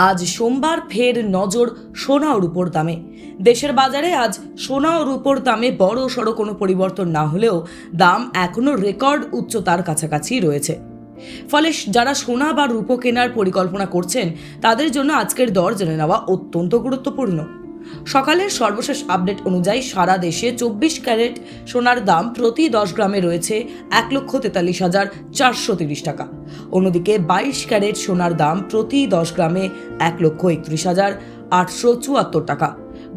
আজ সোমবার ফের নজর সোনা ও রূপোর দামে। দেশের বাজারে আজ সোনা ও রূপোর দামে বড় সড়ো কোনো পরিবর্তন না হলেও দাম এখনও রেকর্ড উচ্চতার কাছাকাছি রয়েছে। ফলে যারা সোনা বা রূপো কেনার পরিকল্পনা করছেন তাদের জন্য আজকের দর জেনে নেওয়া অত্যন্ত গুরুত্বপূর্ণ। সকালের সর্বশেষ আপডেট অনুযায়ী সারা দেশে 24 ক্যারেট সোনার দাম প্রতি 10 গ্রামে রয়েছে 1,43,430 টাকা। অন্যদিকে 22 ক্যারেট সোনার দাম প্রতি 10 গ্রামে 1,31,874 টাকা।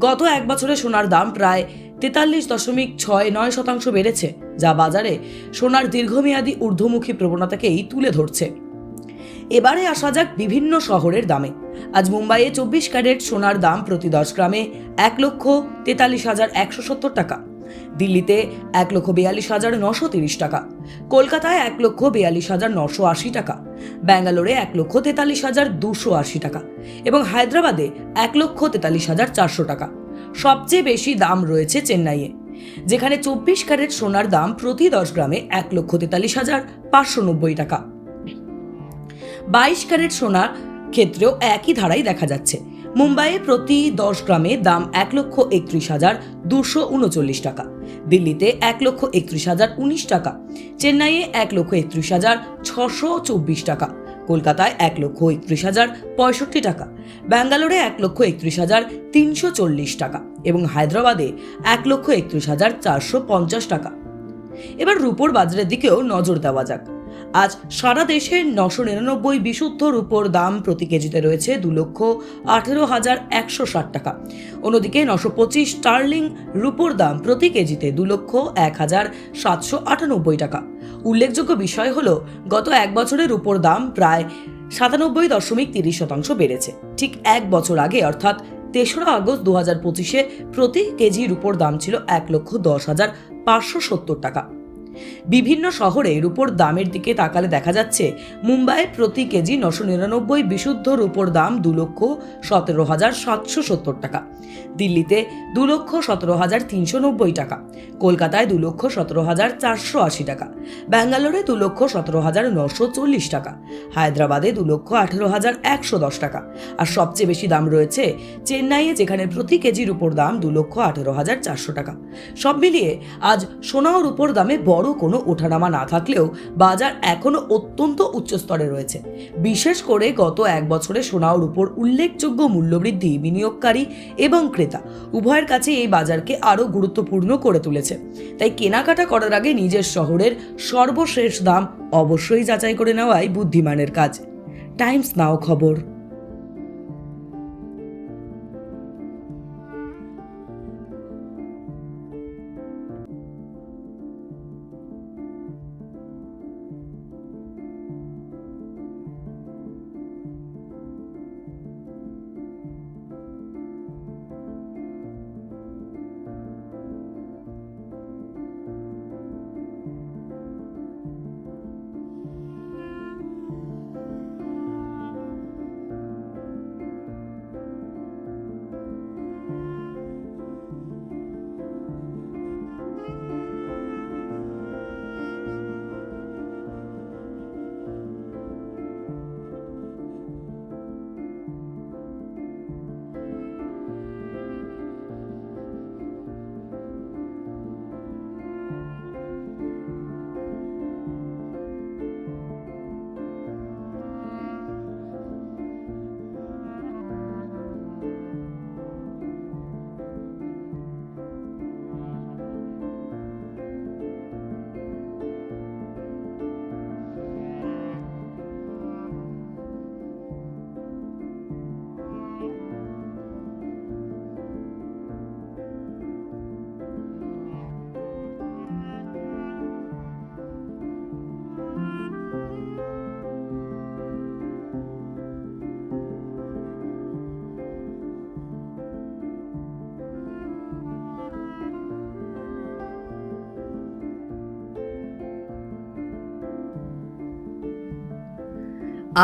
গত এক বছরে সোনার দাম প্রায় 43.69% বেড়েছে, যা বাজারে সোনার দীর্ঘমেয়াদী ঊর্ধ্বমুখী প্রবণতাকেই তুলে ধরছে। এবারে আসা যাক বিভিন্ন শহরের দামে। আজ মুম্বাইয়ে 24 ক্যারেট সোনার দাম প্রতি 10 গ্রামে 1,43,170 টাকা, দিল্লিতে 1,42,930 টাকা, কলকাতায় 1,42,980 টাকা, ব্যাঙ্গালোরে 1,43,280 টাকা এবং হায়দ্রাবাদে 1,43,400 টাকা। সবচেয়ে বেশি দাম রয়েছে চেন্নাইয়ে, যেখানে 24 ক্যারেট সোনার দাম প্রতি 10 গ্রামে 1,43,590 টাকা। 22 ক্যারেট সোনার ক্ষেত্রেও একই ধারাই দেখা যাচ্ছে। মুম্বাইয়ে প্রতি 10 গ্রামে দাম 1,31,239 টাকা, দিল্লিতে 1,31,019 টাকা, চেন্নাইয়ে 1,31,624 টাকা, কলকাতায় 1,31,065 টাকা, ব্যাঙ্গালোরে 1,31,340 টাকা এবং হায়দ্রাবাদে 1,31,450 টাকা। এবার রূপোর বাজারের দিকেও নজর দেওয়া যাক। আজ সারা দেশে 999 বিশুদ্ধ রূপোর দাম প্রতি কেজিতে রয়েছে 2,18,160 টাকা। অন্যদিকে 925 স্টার্লিং রূপোর দাম প্রতি কেজিতে 2,01,798 টাকা। উল্লেখযোগ্য বিষয় হলো, গত এক বছরে রূপোর দাম প্রায় 97.30% বেড়েছে। ঠিক এক বছর আগে অর্থাৎ 3রা আগস্ট 2025-এ প্রতি কেজি রূপোর দাম ছিল 1,10,570 টাকা। বিভিন্ন শহরে রূপোর দামের দিকে তাকালে দেখা যাচ্ছে, মুম্বাইয়ে প্রতি কেজি 999 বিশুদ্ধ রূপোর দাম 2,17,770 টাকা, দিল্লিতে 2,17,390 টাকা, কলকাতায় 2,17,480 টাকা, ব্যাঙ্গালোরে 2,17,940 টাকা, হায়দ্রাবাদে 2,18,110 টাকা আর সবচেয়ে বেশি দাম রয়েছে চেন্নাইয়ে, যেখানে প্রতি কেজি রূপোর দাম 2,18,400 টাকা। সব মিলিয়ে আজ সোনা ও রূপোর দামে বড় কোনো ওঠানামা না থাকলেও বাজার এখনো অত্যন্ত উচ্চ স্তরে রয়েছে। বিশেষ করে গত এক বছরে সোনা ও রূপোর উল্লেখযোগ্য মূল্যবৃদ্ধি বিনিয়োগকারী এবং ক্রেতা উভয়ের কাছে এই বাজারকে আরও গুরুত্বপূর্ণ করে তুলেছে। তাই কেনাকাটা করার আগে নিজের শহরের সর্বশেষ দাম অবশ্যই যাচাই করে নেওয়াই বুদ্ধিমানের কাজ। টাইমস নাও খবর।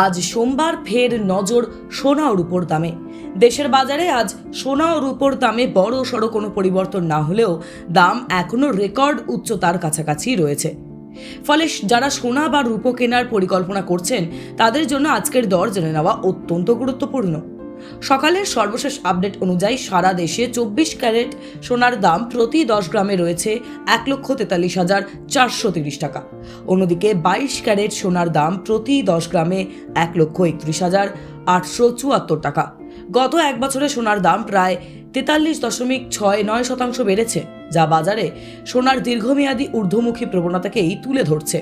আজ সোমবার ফের নজর সোনা ও রূপোর দামে। দেশের বাজারে আজ সোনা ও রূপোর দামে বড় সড়ো কোনো পরিবর্তন না হলেও দাম এখনও রেকর্ড উচ্চতার কাছাকাছি রয়েছে। ফলে যারা সোনা বা রূপো কেনার পরিকল্পনা করছেন তাদের জন্য আজকের দর জেনে নেওয়া অত্যন্ত গুরুত্বপূর্ণ। সকালের সর্বশেষ আপডেট অনুযায়ী সারা দেশে 24 ক্যারেট সোনার দাম প্রতি 10 গ্রামে রয়েছে 1,43,430 টাকা। অন্যদিকে 22 ক্যারেট সোনার দাম প্রতি 10 গ্রামে 1,31,874 টাকা। গত এক বছরে সোনার দাম প্রায় 43.69% বেড়েছে, যা বাজারে সোনার দীর্ঘমেয়াদী ঊর্ধ্বমুখী প্রবণতাকেই তুলে ধরছে।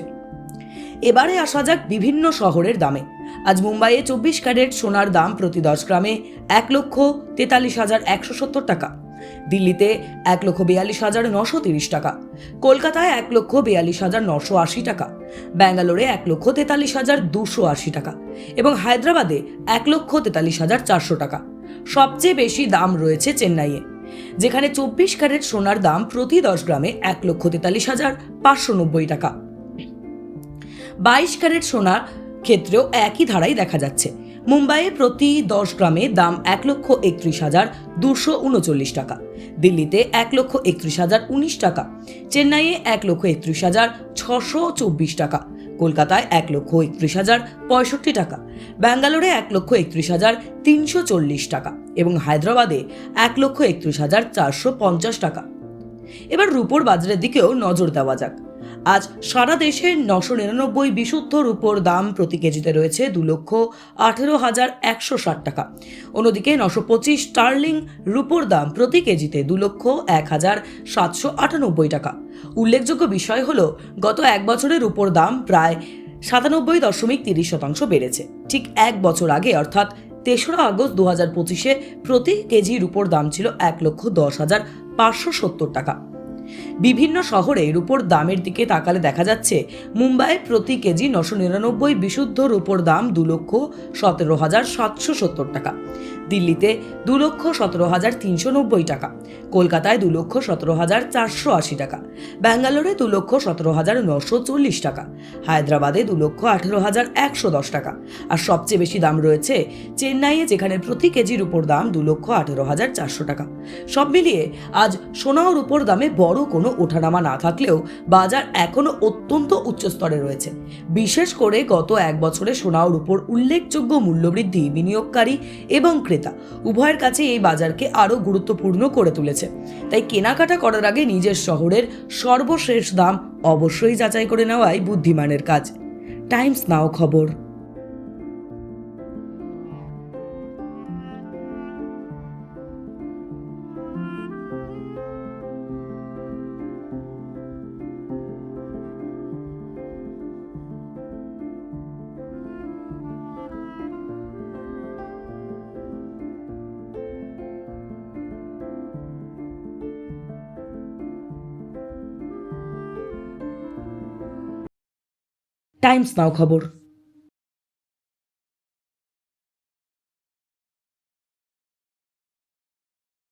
এবারে আসা যাক বিভিন্ন শহরের দামে। আজ মুম্বাইয়ে 24 ক্যারেট সোনার দাম প্রতি 10 গ্রামে 1,43,170 টাকা, দিল্লিতে 1,42,930 টাকা, কলকাতায় 1,42,980 টাকা, ব্যাঙ্গালোরে 1,43,280 টাকা এবং হায়দ্রাবাদে 1,43,400 টাকা। সবচেয়ে বেশি দাম রয়েছে চেন্নাইয়ে, যেখানে 24 ক্যারেট সোনার দাম প্রতি 10 গ্রামে 1,43,590 টাকা। 22 ক্যারেট সোনার ক্ষেত্রেও একই ধারাই দেখা যাচ্ছে। মুম্বাইয়ে প্রতি 10 গ্রামে দাম 1,31,239 টাকা, দিল্লিতে 1,31,019 টাকা, চেন্নাইয়ে 1,31,624 টাকা, কলকাতায় 1,31,065 টাকা, ব্যাঙ্গালোরে 1,31,340 টাকা এবং হায়দ্রাবাদে 1,31,450 টাকা। এবার রূপোর বাজারের দিকেও নজর দেওয়া যাক। আজ সারা দেশে 999 বিশুদ্ধ রূপোর দাম প্রতি কেজিতে রয়েছে 2,18,160 টাকা। অন্যদিকে 925 স্টার্লিং রূপোর দাম প্রতি কেজিতে 2,01,798 টাকা। উল্লেখযোগ্য বিষয় হলো, গত এক বছরে রূপোর দাম প্রায় 97.30% বেড়েছে। ঠিক এক বছর আগে অর্থাৎ 3রা আগস্ট 2025-এ প্রতি কেজি রূপোর দাম ছিল 1,10,570 টাকা। বিভিন্ন শহরে রূপোর দামের দিকে তাকালে দেখা যাচ্ছে, মুম্বাইয়ে প্রতি কেজি 999 বিশুদ্ধ রূপোর দাম 2,17,770 টাকা, দিল্লিতে 2,17,390 টাকা, কলকাতায় 2,17,480 টাকা, ব্যাঙ্গালোরে 2,17,940 টাকা, হায়দ্রাবাদে 2,18,110 টাকা আর সবচেয়ে বেশি দাম রয়েছে চেন্নাইয়ে, যেখানে প্রতি কেজি রূপোর দাম 2,18,400 টাকা। সব মিলিয়ে আজ সোনা ও রূপোর দামে বড় কোনো ওঠানামা না থাকলেও বাজার এখনো অত্যন্ত উচ্চ স্তরে রয়েছে। বিশেষ করে গত এক বছরে সোনা ও রূপোর উল্লেখযোগ্য মূল্যবৃদ্ধি বিনিয়োগকারী এবং ক্রেতা উভয়ের কাছে এই বাজারকে আরও গুরুত্বপূর্ণ করে তুলেছে। তাই কেনাকাটা করার আগে নিজের শহরের সর্বশেষ দাম অবশ্যই যাচাই করে নেওয়াই বুদ্ধিমানের কাজ। টাইমস নাও খবর। টাইমস নাও খবর।